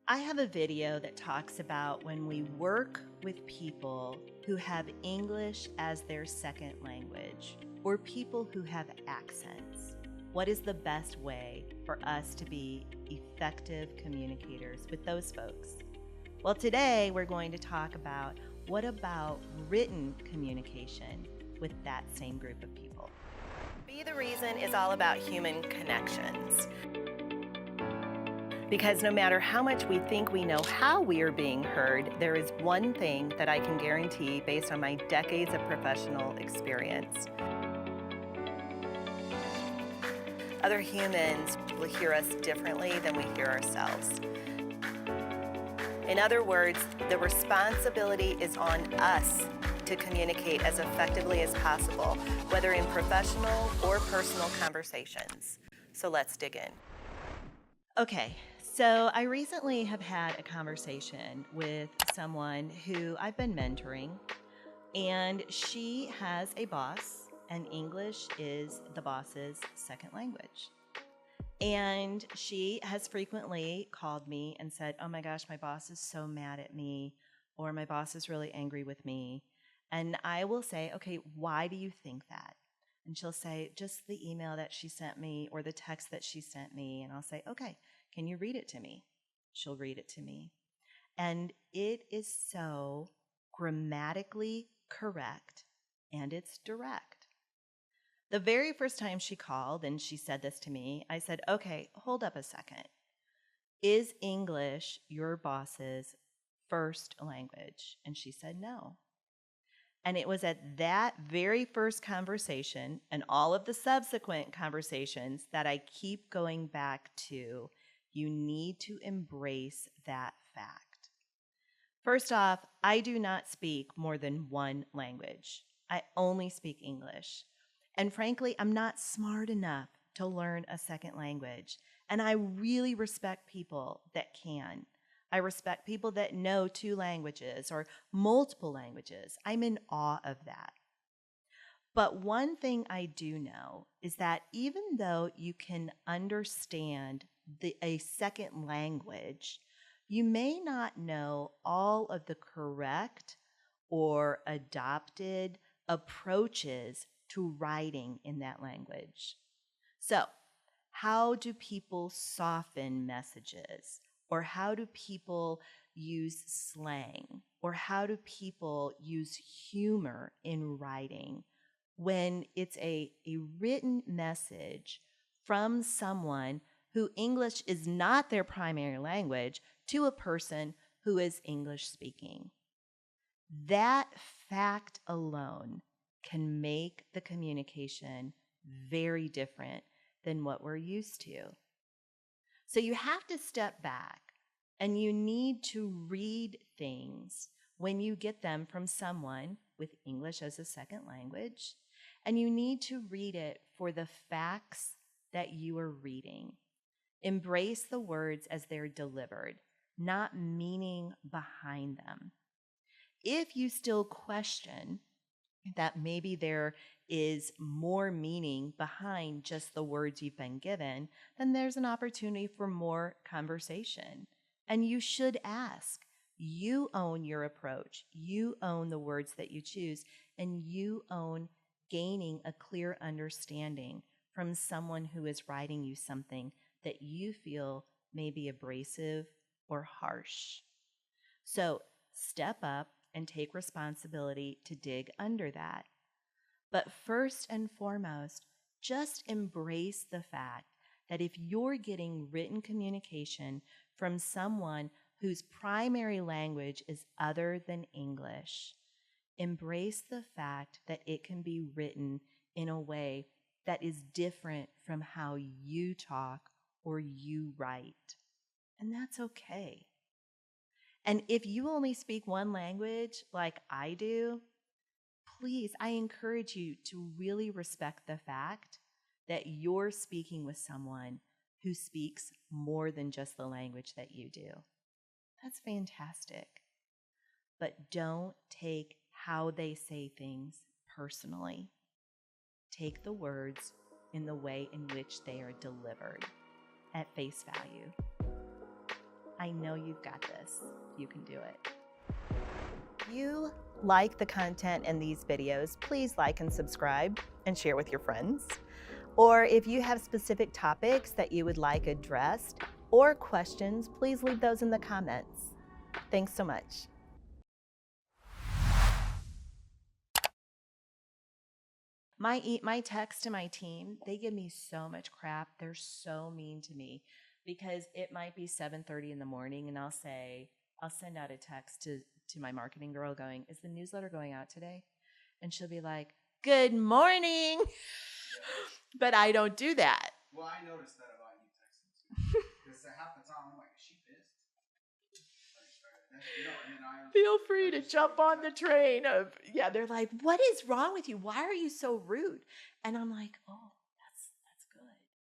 I have a video that talks about when we work with people who have English as their second language or people who have accents. What is the best way for us to be effective communicators with those folks? Well, today we're going to talk about what about written communication with that same group of people. Be the Reason is all about human connections. Because no matter how much we think we know how we are being heard, there is one thing that I can guarantee based on my decades of professional experience. Other humans will hear us differently than we hear ourselves. In other words, the responsibility is on us to communicate as effectively as possible, whether in professional or personal conversations. So let's dig in. Okay, so I recently have had a conversation with someone who I've been mentoring, and she has a boss, and English is the boss's second language. And she has frequently called me and said, "Oh my gosh, my boss is so mad at me," or "My boss is really angry with me." And I will say, "Okay, why do you think that?" And she'll say, "Just the email that she sent me or the text that she sent me." And I'll say, "Okay, can you read it to me?" She'll read it to me. And it is so grammatically correct and it's direct. The very first time she called and she said this to me, I said, "Okay, hold up a second. Is English your boss's first language?" And she said no. And it was at that very first conversation and all of the subsequent conversations that I keep going back to, you need to embrace that fact. First off, I do not speak more than one language. I only speak English. And frankly, I'm not smart enough to learn a second language. And I really respect people that can. I respect people that know two languages or multiple languages. I'm in awe of that. But one thing I do know is that even though you can understand a second language, you may not know all of the correct or adopted approaches to writing in that language. So, how do people soften messages? Or how do people use slang? Or how do people use humor in writing when it's a written message from someone who English is not their primary language to a person who is English speaking? That fact alone can make the communication very different than what we're used to. So you have to step back and you need to read things when you get them from someone with English as a second language, and you need to read it for the facts that you are reading. Embrace the words as they're delivered, not meaning behind them. If you still question that maybe there is more meaning behind just the words you've been given, then there's an opportunity for more conversation. And you should ask. You own your approach. You own the words that you choose, and you own gaining a clear understanding from someone who is writing you something that you feel may be abrasive or harsh. So step up and take responsibility to dig under that. But first and foremost, just embrace the fact that if you're getting written communication from someone whose primary language is other than English, embrace the fact that it can be written in a way that is different from how you talk or you write. And that's okay. And if you only speak one language like I do, please, I encourage you to really respect the fact that you're speaking with someone who speaks more than just the language that you do. That's fantastic. But don't take how they say things personally. Take the words in the way in which they are delivered at face value. I know you've got this. You can do it. If you like the content in these videos, please like and subscribe and share with your friends. Or if you have specific topics that you would like addressed or questions, please leave those in the comments. Thanks so much. My text to my team, they give me so much crap. They're so mean to me because it might be 7:30 in the morning and I'll send out a text to my marketing girl going, "Is the newsletter going out today?" And she'll be like, "Good morning." But I don't do that. Well, I noticed that about you texting too. Because half the time I'm like, is she pissed? Feel free to jump on the train of, yeah, they're like, "What is wrong with you? Why are you so rude?" And I'm like, "Oh,